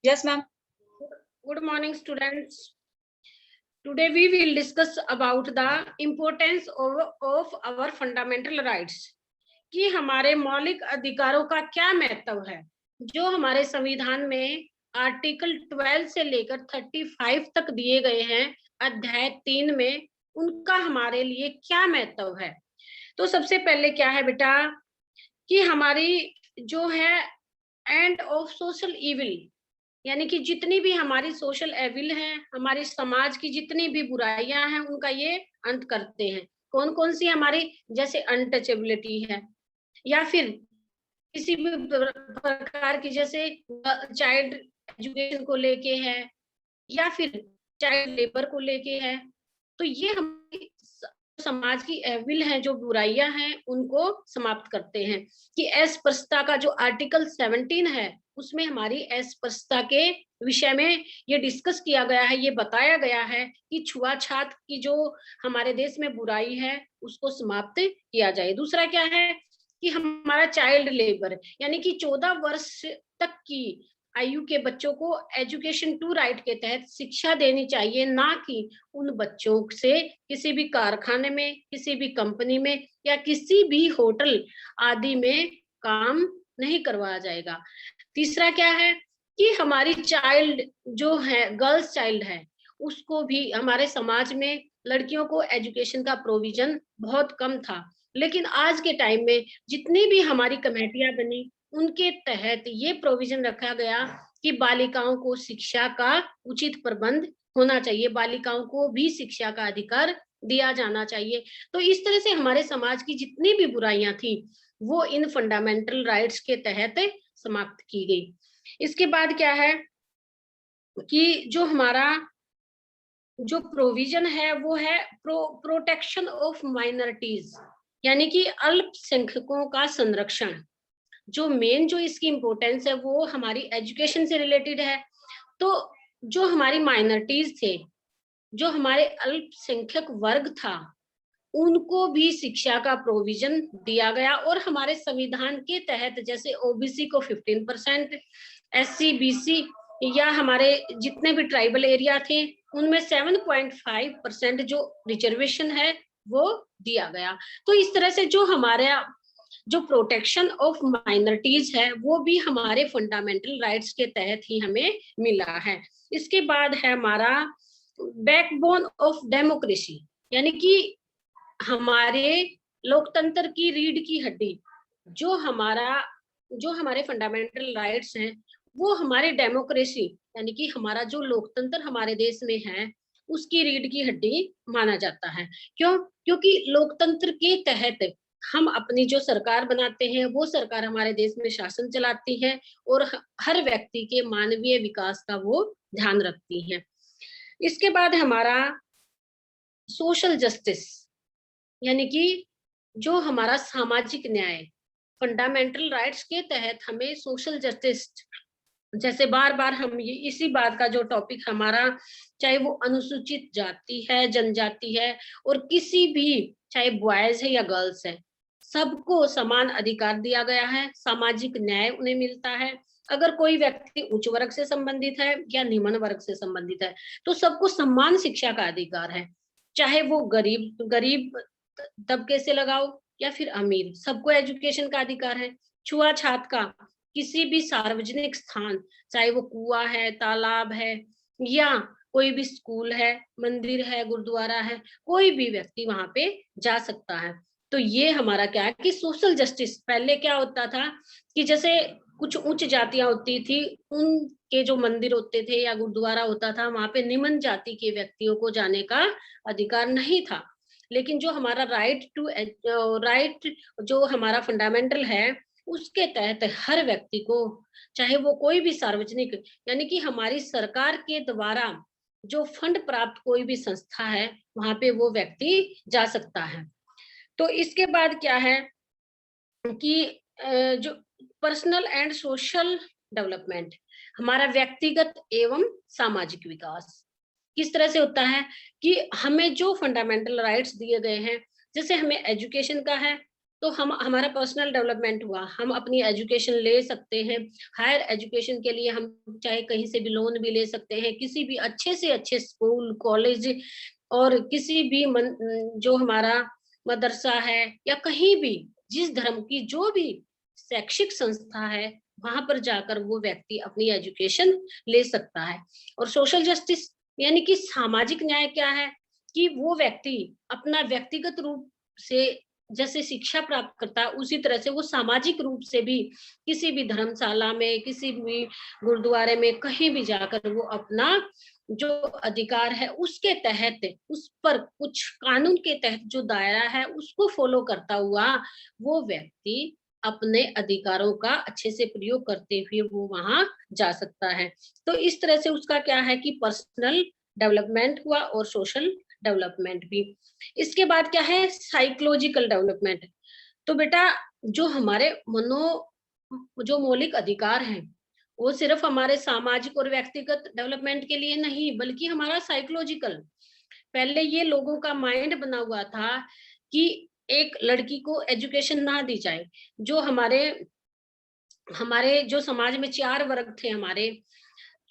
Yes, ma'am. Good morning, students. Today we will discuss about the importance of our fundamental rights. कि हमारे मौलिक अधिकारों का क्या महत्व है, जो हमारे संविधान में आर्टिकल 12 से लेकर 35 तक दिए गए हैं, अध्याय 3 में उनका हमारे लिए क्या महत्व है। तो सबसे पहले क्या है बेटा कि हमारी जो है एंड ऑफ सोशल इविल, यानी कि जितनी भी हमारी सोशल एविल है, हमारे समाज की जितनी भी बुराइयां हैं, उनका ये अंत करते हैं। कौन कौन सी हमारी, जैसे अनटचेबिलिटी है, या फिर किसी भी प्रकार की, जैसे चाइल्ड एजुकेशन को लेके है, या फिर चाइल्ड लेबर को लेके है। तो ये हमारी समाज की एविल है, जो बुराइयां हैं, उनको समाप्त करते हैं। कि अस्पृश्यता का जो आर्टिकल 17 है, उसमें हमारी अस्पृश्यता के विषय में ये डिस्कस किया गया है, ये बताया गया है कि छुआछूत की जो हमारे देश में बुराई है, उसको समाप्त किया जाए। दूसरा क्या है कि हमारा चाइल्ड लेबर, यानी कि 14 वर्ष तक की आयु के बच्चों को एजुकेशन टू राइट के तहत शिक्षा देनी चाहिए, ना कि उन बच्चों से किसी भी कारखाने में, किसी भी कंपनी में, या किसी भी होटल आदि में काम नहीं करवाया जाएगा। तीसरा क्या है कि हमारी चाइल्ड जो है, गर्ल्स चाइल्ड है, उसको भी हमारे समाज में लड़कियों को एजुकेशन का प्रोविजन बहुत कम था। लेकिन आज के टाइम में जितनी भी हमारी कमेटियां बनी, उनके तहत ये प्रोविजन रखा गया कि बालिकाओं को शिक्षा का उचित प्रबंध होना चाहिए, बालिकाओं को भी शिक्षा का अधिकार दिया जाना चाहिए। तो इस तरह से हमारे समाज की जितनी भी बुराइयां थी, वो इन फंडामेंटल राइट्स के तहत समाप्त की गई। इसके बाद क्या है कि जो हमारा जो प्रोविजन है, वो है प्रोटेक्शन ऑफ माइनॉरिटीज, यानी कि अल्पसंख्यकों का संरक्षण। जो मेन जो इसकी इम्पोर्टेंस है, वो हमारी एजुकेशन से रिलेटेड है। तो जो हमारी माइनॉरिटीज थे, जो हमारे अल्पसंख्यक वर्ग था, उनको भी शिक्षा का प्रोविजन दिया गया। और हमारे संविधान के तहत जैसे ओबीसी को 15%, एससी बीसी या हमारे जितने भी ट्राइबल एरिया थे, उनमें 7.5% जो रिजर्वेशन है, वो दिया गया। तो इस तरह से जो हमारा जो प्रोटेक्शन ऑफ माइनॉरिटीज है, वो भी हमारे फंडामेंटल राइट्स के तहत ही हमें मिला है। इसके बाद है हमारा बैकबोन ऑफ डेमोक्रेसी, यानी कि हमारे लोकतंत्र की रीढ़ की हड्डी, जो हमारे फंडामेंटल राइट्स हैं, वो हमारे डेमोक्रेसी, यानी कि हमारा जो लोकतंत्र हमारे देश में है, उसकी रीढ़ की हड्डी माना जाता है। क्यों? क्योंकि लोकतंत्र के तहत हम अपनी जो सरकार बनाते हैं, वो सरकार हमारे देश में शासन चलाती है और हर व्यक्ति के मानवीय विकास का वो ध्यान रखती है। इसके बाद हमारा सोशल जस्टिस, यानी कि जो हमारा सामाजिक न्याय, फंडामेंटल राइट्स के तहत हमें सोशल जस्टिस, जैसे बार बार हम ये इसी बात का जो टॉपिक हमारा, चाहे वो अनुसूचित जाति है, जनजाति है, और किसी भी, चाहे बॉयज है या गर्ल्स है, सबको समान अधिकार दिया गया है, सामाजिक न्याय उन्हें मिलता है। अगर कोई व्यक्ति उच्च वर्ग से संबंधित है या निम्न वर्ग से संबंधित है, तो सबको समान शिक्षा का अधिकार है। चाहे वो गरीब गरीब तबके से लगाओ या फिर अमीर, सबको एजुकेशन का अधिकार है। छुआछूत का किसी भी सार्वजनिक स्थान, चाहे वो कुआं है, तालाब है, या कोई भी स्कूल है, मंदिर है, गुरुद्वारा है, कोई भी व्यक्ति वहां पे जा सकता है। तो ये हमारा क्या है कि सोशल जस्टिस, पहले क्या होता था कि जैसे कुछ उच्च जातियां होती थी, उनके जो मंदिर होते थे या गुरुद्वारा होता था, वहां पे निम्न जाति के व्यक्तियों को जाने का अधिकार नहीं था। लेकिन जो हमारा राइट जो हमारा फंडामेंटल है, उसके तहत हर व्यक्ति को, चाहे वो कोई भी सार्वजनिक, यानी कि हमारी सरकार के द्वारा जो फंड प्राप्त कोई भी संस्था है, वहां पे वो व्यक्ति जा सकता है। तो इसके बाद क्या है कि जो पर्सनल एंड सोशल डेवलपमेंट, हमारा व्यक्तिगत एवं सामाजिक विकास किस तरह से होता है कि हमें जो फंडामेंटल राइट्स दिए गए हैं, जैसे हमें एजुकेशन का है, तो हम हमारा पर्सनल डेवलपमेंट हुआ, हम अपनी एजुकेशन ले सकते हैं। हायर एजुकेशन के लिए हम चाहे कहीं से भी लोन भी ले सकते हैं, किसी भी अच्छे से अच्छे स्कूल, कॉलेज और किसी भी जो हमारा मदरसा है या कहीं भी जिस धर्म की जो भी शैक्षिक संस्था है, वहां पर जाकर वो व्यक्ति अपनी एजुकेशन ले सकता है। और सोशल जस्टिस यानी कि सामाजिक न्याय क्या है कि वो व्यक्ति अपना व्यक्तिगत रूप से जैसे शिक्षा प्राप्त करता है, उसी तरह से वो सामाजिक रूप से भी किसी भी धर्मशाला में, किसी भी गुरुद्वारे में, कहीं भी जाकर वो अपना जो अधिकार है उसके तहत, उस पर कुछ कानून के तहत जो दायरा है उसको फॉलो करता हुआ वो व्यक्ति अपने अधिकारों का अच्छे से प्रयोग करते हुए वो वहां जा सकता है। तो इस तरह से उसका क्या है कि पर्सनल डेवलपमेंट हुआ और सोशल डेवलपमेंट भी। इसके बाद क्या है, साइकोलॉजिकल डेवलपमेंट। तो बेटा जो हमारे जो मौलिक अधिकार हैं, वो सिर्फ हमारे सामाजिक और व्यक्तिगत डेवलपमेंट के लिए नहीं, बल्कि हमारा साइकोलॉजिकल। पहले ये लोगों का माइंड बना हुआ था कि एक लड़की को एजुकेशन ना दी जाए। जो हमारे हमारे जो समाज में 4 वर्ग थे हमारे,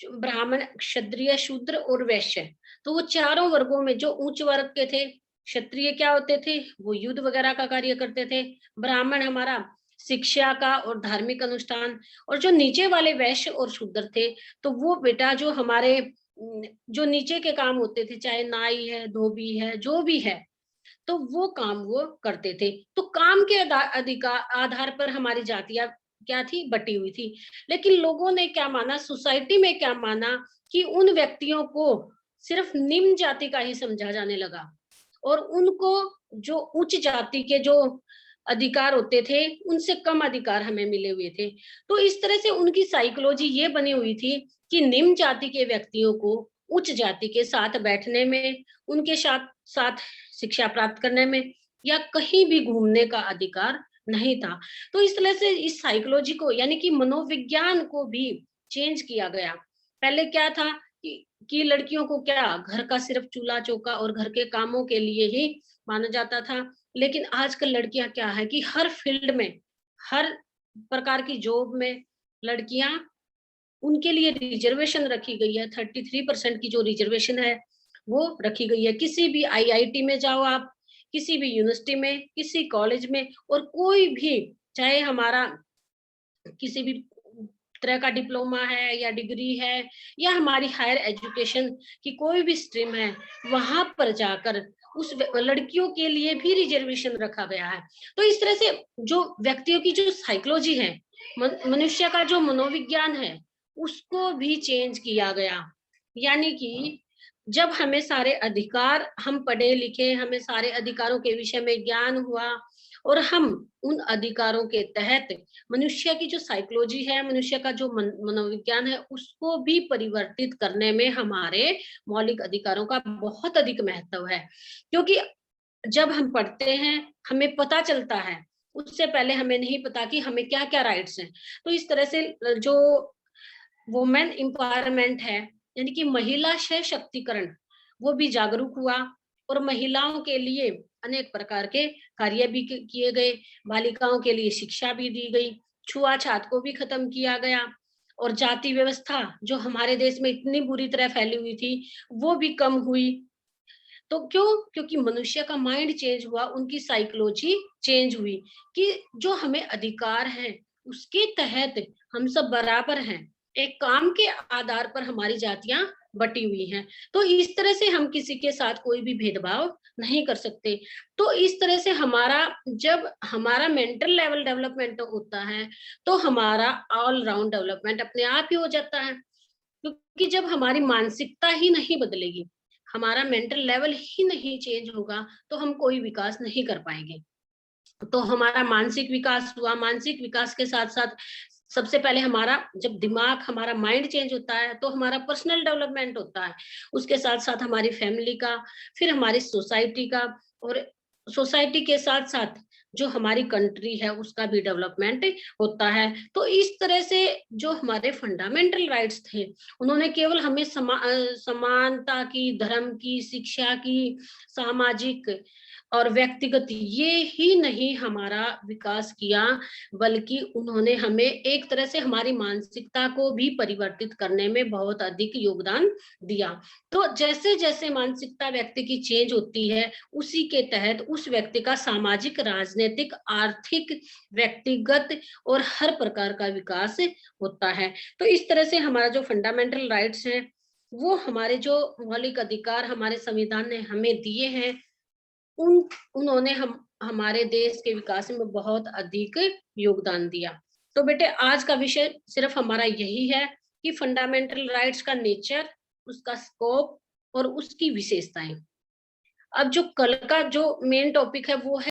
ब्राह्मण, क्षत्रिय, शूद्र और वैश्य। तो वो चारों वर्गों में जो उच्च वर्ग के थे, क्षत्रिय क्या होते थे, वो युद्ध वगैरह का कार्य करते थे। ब्राह्मण हमारा शिक्षा का और धार्मिक अनुष्ठान। और जो नीचे वाले वैश्य और शूद्र थे, तो वो बेटा जो हमारे जो नीचे के काम होते थे, चाहे नाई है, धोबी है, जो भी है, तो वो काम वो करते थे। तो काम के अधिकार आधार पर हमारी जातियां क्या थी, बटी हुई थी। लेकिन लोगों ने क्या माना, सोसाइटी में क्या माना कि उन व्यक्तियों को सिर्फ निम्न जाति का ही समझा जाने लगा और उनको जो उच्च जाति के जो अधिकार होते थे उनसे कम अधिकार हमें मिले हुए थे। तो इस तरह से उनकी साइकोलॉजी ये बनी हुई थी कि निम्न जाति के व्यक्तियों को उच्च जाति के साथ बैठने में, उनके साथ साथ शिक्षा प्राप्त करने में या कहीं भी घूमने का अधिकार नहीं था। तो इस तरह से इस साइकोलॉजी को यानी कि मनोविज्ञान को भी चेंज किया गया। पहले क्या था कि लड़कियों को क्या घर का सिर्फ चूल्हा चौका और घर के कामों के लिए ही माना जाता था। लेकिन आजकल लड़कियां क्या है कि हर फील्ड में, हर प्रकार की जॉब में लड़कियां, उनके लिए रिजर्वेशन रखी गई है। 33% की जो रिजर्वेशन है वो रखी गई है। किसी भी आईआईटी में जाओ आप, किसी भी यूनिवर्सिटी में, किसी कॉलेज में, और कोई भी, चाहे हमारा किसी भी तरह का डिप्लोमा है या डिग्री है या हमारी हायर एजुकेशन की कोई भी स्ट्रीम है, वहां पर जाकर उस लड़कियों के लिए भी रिजर्वेशन रखा गया है। तो इस तरह से जो व्यक्तियों की जो साइकोलॉजी है, मनुष्य का जो मनोविज्ञान है, उसको भी चेंज किया गया। यानी कि जब हमें सारे अधिकार, हम पढ़े लिखे, हमें सारे अधिकारों के विषय में ज्ञान हुआ और हम उन अधिकारों के तहत मनुष्य की जो साइकोलॉजी है, मनुष्य का जो मनोविज्ञान है, उसको भी परिवर्तित करने में हमारे मौलिक अधिकारों का बहुत अधिक महत्व है। क्योंकि जब हम पढ़ते हैं हमें पता चलता है, उससे पहले हमें नहीं पता कि हमें क्या क्या राइट्स हैं। तो इस तरह से जो वुमेन एम्पावरमेंट है, यानी कि महिला सशक्तिकरण, वो भी जागरूक हुआ और महिलाओं के लिए अनेक प्रकार के कार्य भी किए गए। बालिकाओं के लिए शिक्षा भी दी गई, छुआछूत को भी खत्म किया गया और जाति व्यवस्था जो हमारे देश में इतनी बुरी तरह फैली हुई थी, वो भी कम हुई। तो क्यों? क्योंकि मनुष्य का माइंड चेंज हुआ, उनकी साइकोलॉजी चेंज हुई कि जो हमें अधिकार है उसके तहत हम सब बराबर हैं। एक काम के आधार पर हमारी जातियां बटी हुई हैं। तो इस तरह से हम किसी के साथ कोई भी भेदभाव नहीं कर सकते। तो इस तरह से हमारा, जब हमारा मेंटल लेवल डेवलपमेंट होता है, तो हमारा ऑल राउंड डेवलपमेंट अपने आप ही हो जाता है। क्योंकि जब हमारी मानसिकता ही नहीं बदलेगी, हमारा मेंटल लेवल ही नहीं चेंज होगा, तो हम कोई विकास नहीं कर पाएंगे। तो हमारा मानसिक विकास हुआ, मानसिक विकास के साथ साथ सबसे पहले हमारा, जब दिमाग, हमारा माइंड चेंज होता है तो हमारा पर्सनल डेवलपमेंट होता है। उसके साथ साथ हमारी फैमिली का, फिर हमारी सोसाइटी का, और सोसाइटी के साथ साथ जो हमारी कंट्री है उसका भी डेवलपमेंट होता है। तो इस तरह से जो हमारे फंडामेंटल राइट्स थे, उन्होंने केवल हमें समानता की, धर्म की, शिक्षा की, सामाजिक और व्यक्तिगत ये ही नहीं हमारा विकास किया, बल्कि उन्होंने हमें एक तरह से हमारी मानसिकता को भी परिवर्तित करने में बहुत अधिक योगदान दिया। तो जैसे-जैसे मानसिकता व्यक्ति की चेंज होती है, उसी के तहत उस व्यक्ति का सामाजिक, राजनीतिक, आर्थिक, व्यक्तिगत और हर प्रकार का विकास होता है। तो इस तरह से हमारा जो फंडामेंटल राइट्स हैं, वो हमारे जो मौलिक अधिकार हमारे संविधान ने हमें दिए हैं, उन्होंने हमारे देश के विकास में बहुत अधिक योगदान दिया। तो बेटे आज का विषय सिर्फ हमारा यही है कि फंडामेंटल राइट्स का नेचर, उसका स्कोप और उसकी विशेषताएँ। अब जो कल का जो मेन टॉपिक है वो है